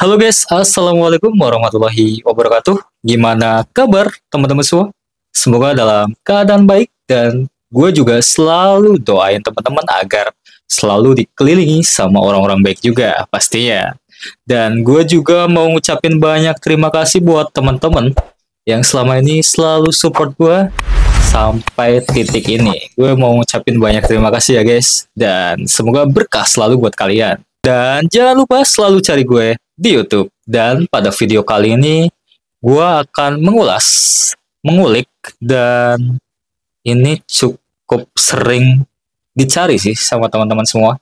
Halo guys, Assalamualaikum warahmatullahi wabarakatuh. Gimana kabar teman-teman semua? Semoga dalam keadaan baik dan gue juga selalu doain teman-teman agar selalu dikelilingi sama orang-orang baik juga pastinya. Dan gue juga mau ngucapin banyak terima kasih buat teman-teman yang selama ini selalu support gue sampai titik ini. Gue mau ngucapin banyak terima kasih ya guys, dan semoga berkah selalu buat kalian. Dan jangan lupa selalu cari gue di YouTube. Dan pada video kali ini, gue akan mengulik, dan ini cukup sering dicari sih sama teman-teman semua.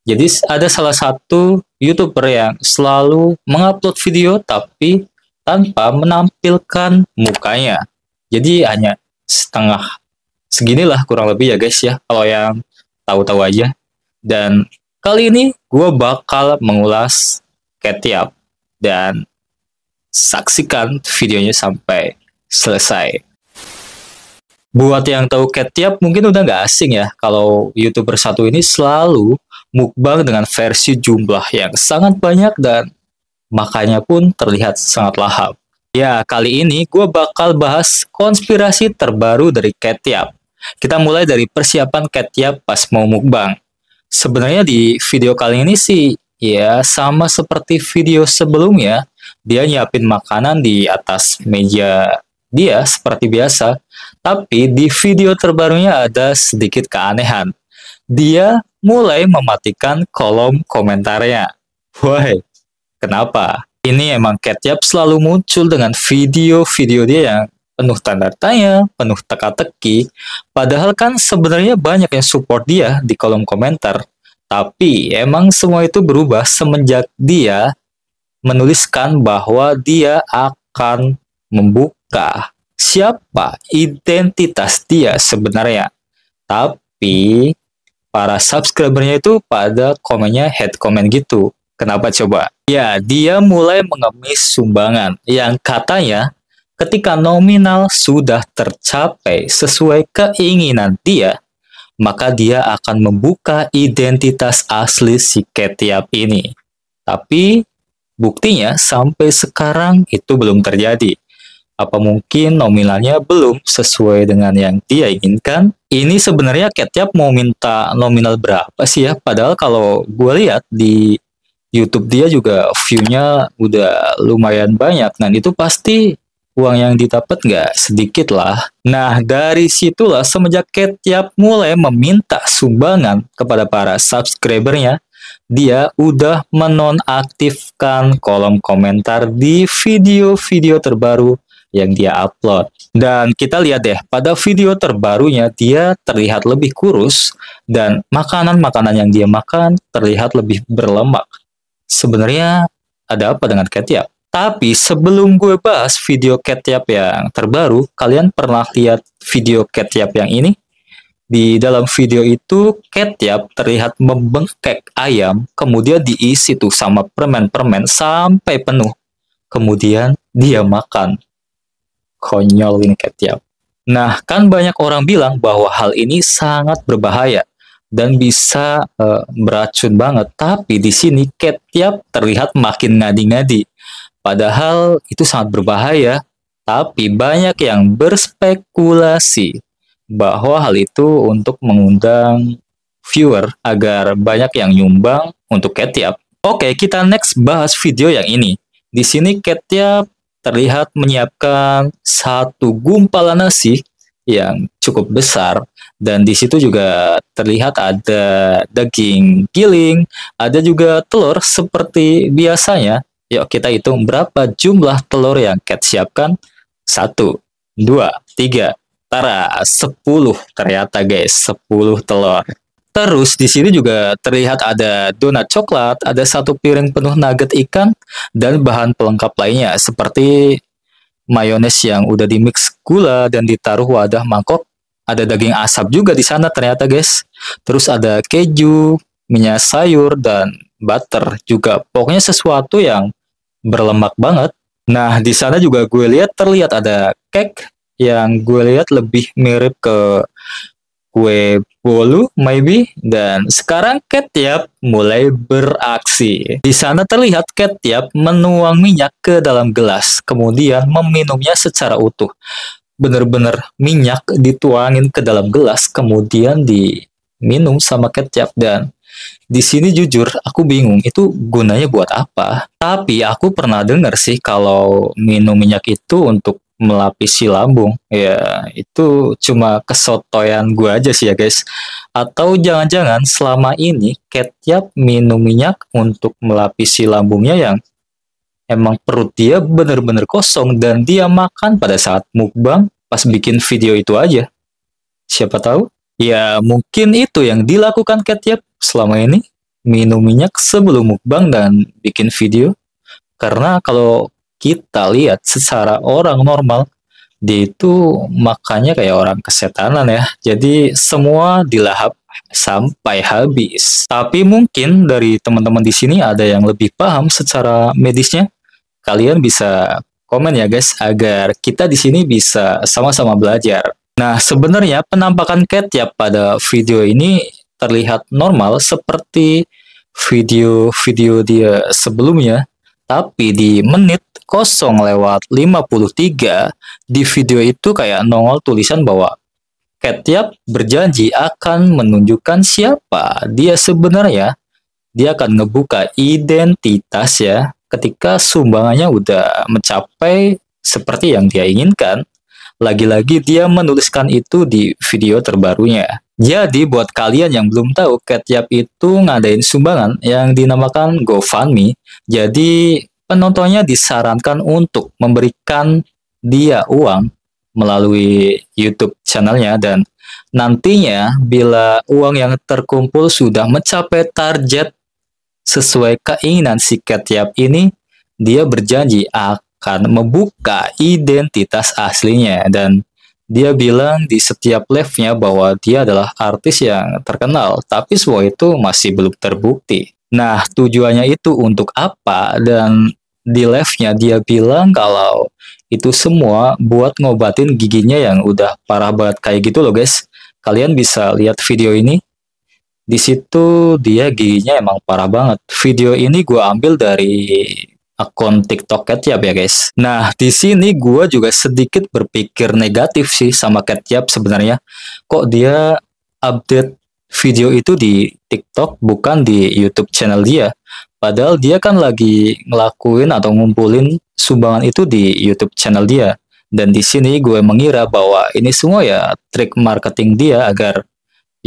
Jadi ada salah satu YouTuber yang selalu mengupload video tapi tanpa menampilkan mukanya. Jadi hanya setengah seginilah kurang lebih ya guys ya, kalau yang tahu-tahu aja. Dan kali ini gue bakal mengulas Ketiap, dan saksikan videonya sampai selesai. Buat yang tahu Ketiap mungkin udah nggak asing ya, kalau YouTuber satu ini selalu mukbang dengan versi jumlah yang sangat banyak dan makanya pun terlihat sangat lahap. Ya, kali ini gue bakal bahas konspirasi terbaru dari Ketiap. Kita mulai dari persiapan Ketiap pas mau mukbang. Sebenarnya di video kali ini sih ya sama seperti video sebelumnya, dia nyiapin makanan di atas meja dia seperti biasa. Tapi di video terbarunya ada sedikit keanehan. Dia mulai mematikan kolom komentarnya. Woi, kenapa? Ini emang Ketiap selalu muncul dengan video-video dia yang penuh tanda tanya, penuh teka-teki. Padahal kan sebenarnya banyak yang support dia di kolom komentar. Tapi emang semua itu berubah semenjak dia menuliskan bahwa dia akan membuka siapa identitas dia sebenarnya. Tapi para subscribernya itu pada komennya head comment gitu. Kenapa coba? Ya, dia mulai mengemis sumbangan yang katanya ketika nominal sudah tercapai sesuai keinginan dia, maka dia akan membuka identitas asli si Ketiap ini. Tapi buktinya sampai sekarang itu belum terjadi. Apa mungkin nominalnya belum sesuai dengan yang dia inginkan? Ini sebenarnya Ketiap mau minta nominal berapa sih ya? Padahal kalau gue lihat di YouTube dia juga view-nya udah lumayan banyak. Dan itu pasti uang yang didapat nggak sedikit lah. Nah, dari situlah semenjak Ketiap mulai meminta sumbangan kepada para subscribernya, dia udah menonaktifkan kolom komentar di video-video terbaru yang dia upload. Dan kita lihat deh, pada video terbarunya dia terlihat lebih kurus dan makanan-makanan yang dia makan terlihat lebih berlemak. Sebenarnya ada apa dengan Ketiap? Tapi sebelum gue bahas video Ketiap yang terbaru, kalian pernah lihat video Ketiap yang ini? Di dalam video itu, Ketiap terlihat membengkek ayam, kemudian diisi tuh sama permen-permen sampai penuh. Kemudian dia makan. Konyol ini Ketiap. Nah, kan banyak orang bilang bahwa hal ini sangat berbahaya dan bisa beracun banget. Tapi di sini Ketiap terlihat makin ngadi-ngadi. Padahal itu sangat berbahaya, tapi banyak yang berspekulasi bahwa hal itu untuk mengundang viewer agar banyak yang nyumbang untuk Ketiap. Oke, kita next bahas video yang ini. Di sini Ketiap terlihat menyiapkan satu gumpalan nasi yang cukup besar, dan di situ juga terlihat ada daging giling, ada juga telur seperti biasanya. Yuk kita hitung berapa jumlah telur yang Ket siapkan. 1, 2, 3, tara 10 ternyata guys, 10 telur. Terus di sini juga terlihat ada donat coklat, ada satu piring penuh nugget ikan, dan bahan pelengkap lainnya seperti mayones yang udah dimix gula dan ditaruh wadah mangkok. Ada daging asap juga di sana ternyata guys. Terus ada keju, minyak sayur, dan butter juga. Pokoknya sesuatu yang berlemak banget. Nah, di sana juga gue lihat terlihat ada cake yang gue lihat lebih mirip ke kue bolu maybe, dan sekarang Ketiap mulai beraksi. Di sana terlihat Ketiap menuang minyak ke dalam gelas, kemudian meminumnya secara utuh. Bener-bener minyak dituangin ke dalam gelas, kemudian diminum sama Ketiap. Dan di sini jujur aku bingung itu gunanya buat apa. Tapi aku pernah dengar sih kalau minum minyak itu untuk melapisi lambung. Ya, itu cuma kesotoyan gua aja sih ya guys. Atau jangan-jangan selama ini Ketiap minum minyak untuk melapisi lambungnya yang emang perut dia bener-bener kosong dan dia makan pada saat mukbang pas bikin video itu aja. Siapa tahu? Ya, mungkin itu yang dilakukan Ketiap selama ini, minum minyak sebelum mukbang dan bikin video. Karena kalau kita lihat secara orang normal, dia itu makannya kayak orang kesetanan ya. Jadi semua dilahap sampai habis. Tapi mungkin dari teman-teman di sini ada yang lebih paham secara medisnya. Kalian bisa komen ya guys, agar kita di sini bisa sama-sama belajar. Nah, sebenarnya penampakan Ketiap pada video ini terlihat normal seperti video-video dia sebelumnya, tapi di menit 0:53 di video itu kayak nongol tulisan bahwa Ketiap berjanji akan menunjukkan siapa dia sebenarnya. Dia akan ngebuka identitas ya ketika sumbangannya udah mencapai seperti yang dia inginkan. Lagi-lagi dia menuliskan itu di video terbarunya. Jadi buat kalian yang belum tahu, Ketiap itu ngadain sumbangan yang dinamakan GoFundMe. Jadi penontonnya disarankan untuk memberikan dia uang melalui YouTube channelnya, dan nantinya bila uang yang terkumpul sudah mencapai target sesuai keinginan si Ketiap ini, dia berjanji akan membuka identitas aslinya. Dan dia bilang di setiap live-nya bahwa dia adalah artis yang terkenal, tapi semua itu masih belum terbukti. Nah, tujuannya itu untuk apa? Dan di live-nya dia bilang kalau itu semua buat ngobatin giginya yang udah parah banget kayak gitu loh guys. Kalian bisa lihat video ini. Di situ dia giginya emang parah banget. Video ini gue ambil dari akun TikTok Ketiap ya guys. Nah, di sini gue juga sedikit berpikir negatif sih sama Ketiap sebenarnya. Kok dia update video itu di TikTok bukan di YouTube channel dia? Padahal dia kan lagi ngelakuin atau ngumpulin sumbangan itu di YouTube channel dia. Dan di sini gue mengira bahwa ini semua ya trik marketing dia agar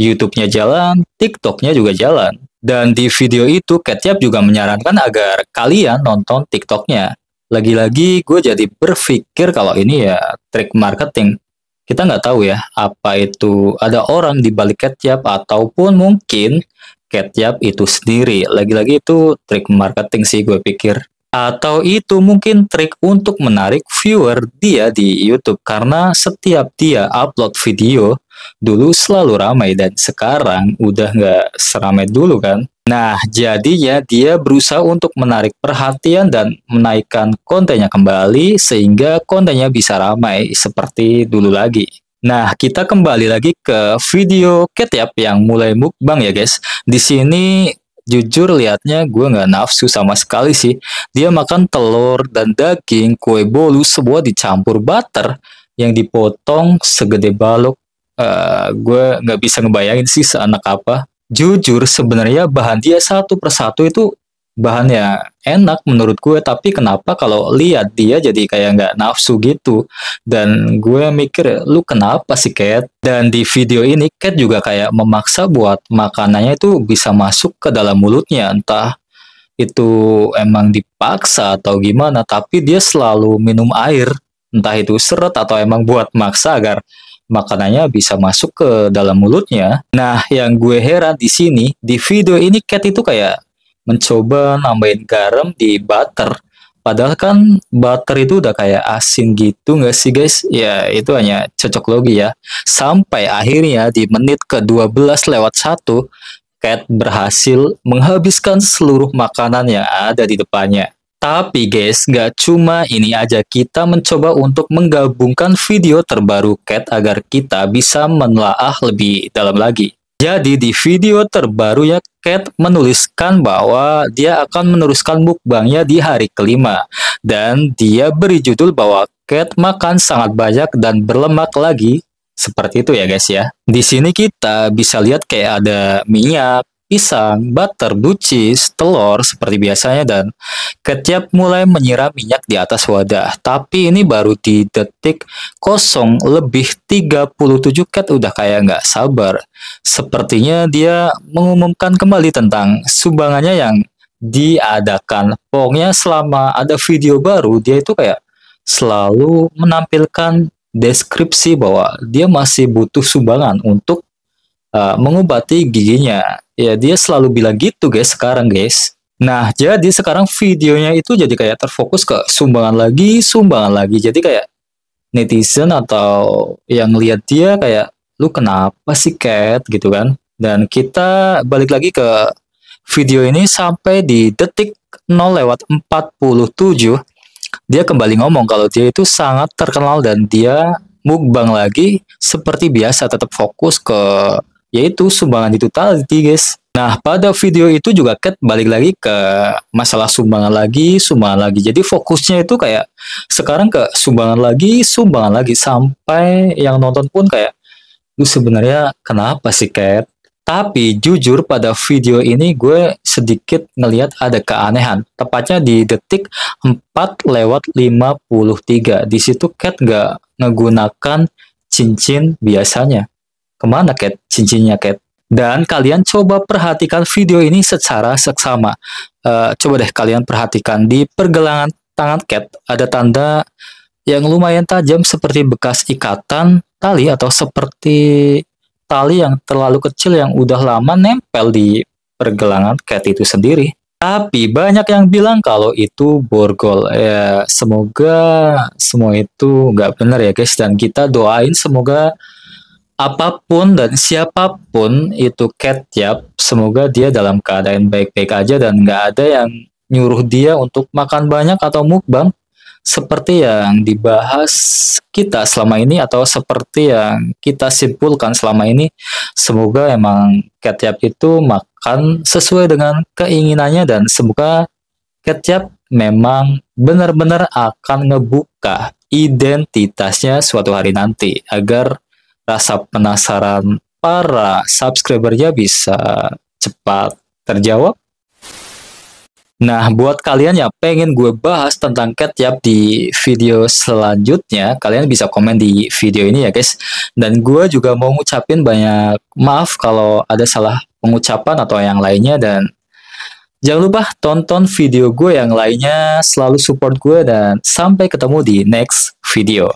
YouTube-nya jalan, TikTok-nya juga jalan. Dan di video itu, Ketiap juga menyarankan agar kalian nonton TikTok-nya. Lagi-lagi gue jadi berpikir kalau ini ya trik marketing. Kita nggak tahu ya, apa itu ada orang di balik Ketiap ataupun mungkin Ketiap itu sendiri. Lagi-lagi itu trik marketing sih gue pikir. Atau itu mungkin trik untuk menarik viewer dia di YouTube. Karena setiap dia upload video, dulu selalu ramai dan sekarang udah nggak seramai dulu kan. Nah, jadinya dia berusaha untuk menarik perhatian dan menaikkan kontennya kembali sehingga kontennya bisa ramai seperti dulu lagi. Nah, kita kembali lagi ke video Ketiap yang mulai mukbang ya guys. Di sini jujur liatnya gue nggak nafsu sama sekali sih. Dia makan telur dan daging, kue bolu, semua dicampur butter yang dipotong segede balok. Gue nggak bisa ngebayangin sih seanak apa. Jujur sebenarnya bahan dia satu persatu itu bahannya enak menurut gue, tapi kenapa kalau lihat dia jadi kayak nggak nafsu gitu. Dan gue mikir, lu kenapa sih Cat? Dan di video ini Cat juga kayak memaksa buat makanannya itu bisa masuk ke dalam mulutnya, entah itu emang dipaksa atau gimana, tapi dia selalu minum air, entah itu seret atau emang buat maksa agar makanannya bisa masuk ke dalam mulutnya. Nah, yang gue heran di sini, di video ini Cat itu kayak mencoba nambahin garam di butter. Padahal kan butter itu udah kayak asin gitu nggak sih guys? Ya, itu hanya cocok logi ya. Sampai akhirnya di menit ke-12:01, Cat berhasil menghabiskan seluruh makanan yang ada di depannya. Tapi guys, nggak cuma ini aja, kita mencoba untuk menggabungkan video terbaru Cat agar kita bisa menelaah lebih dalam lagi. Jadi di video terbaru ya, Cat menuliskan bahwa dia akan meneruskan mukbangnya di hari kelima. Dan dia beri judul bahwa Cat makan sangat banyak dan berlemak lagi. Seperti itu ya guys ya. Di sini kita bisa lihat kayak ada minyak, pisang, butter, blue cheese, telur seperti biasanya, dan ketiak mulai menyiram minyak di atas wadah. Tapi ini baru di detik 0 lebih 37 Cat udah kayak nggak sabar. Sepertinya dia mengumumkan kembali tentang sumbangannya yang diadakan. Pokoknya selama ada video baru, dia itu kayak selalu menampilkan deskripsi bahwa dia masih butuh sumbangan untuk mengobati giginya. Ya, dia selalu bilang gitu guys sekarang guys. Nah, jadi sekarang videonya itu jadi kayak terfokus ke sumbangan lagi, sumbangan lagi. Jadi kayak netizen atau yang lihat dia kayak, lu kenapa sih Cat gitu kan. Dan kita balik lagi ke video ini sampai di detik 0:47, dia kembali ngomong kalau dia itu sangat terkenal dan dia mukbang lagi seperti biasa, tetap fokus ke yaitu sumbangan itu tadi guys. Nah, pada video itu juga Cat balik lagi ke masalah sumbangan lagi, sumbangan lagi. Jadi fokusnya itu kayak sekarang ke sumbangan lagi sampai yang nonton pun kayak, lu sebenarnya kenapa sih Cat? Tapi jujur pada video ini gue sedikit ngelihat ada keanehan. Tepatnya di detik 4:53. Di situ Cat nggak menggunakan cincin biasanya. Kemana Cat? Cincinnya Cat? Dan kalian coba perhatikan video ini secara seksama. Coba deh kalian perhatikan di pergelangan tangan Cat ada tanda yang lumayan tajam seperti bekas ikatan tali atau seperti tali yang terlalu kecil yang udah lama nempel di pergelangan Cat itu sendiri. Tapi banyak yang bilang kalau itu borgol. Ya, semoga semua itu nggak benar ya guys. Dan kita doain semoga apapun dan siapapun itu Ketiap, semoga dia dalam keadaan baik-baik aja dan nggak ada yang nyuruh dia untuk makan banyak atau mukbang seperti yang dibahas kita selama ini atau seperti yang kita simpulkan selama ini. Semoga emang Ketiap itu makan sesuai dengan keinginannya dan semoga Ketiap memang benar-benar akan ngebuka identitasnya suatu hari nanti agar rasa penasaran para subscribernya bisa cepat terjawab. Nah, buat kalian yang pengen gue bahas tentang Ketiap di video selanjutnya, kalian bisa komen di video ini ya guys. Dan gue juga mau ngucapin banyak maaf kalau ada salah pengucapan atau yang lainnya. Dan jangan lupa tonton video gue yang lainnya, selalu support gue, dan sampai ketemu di next video.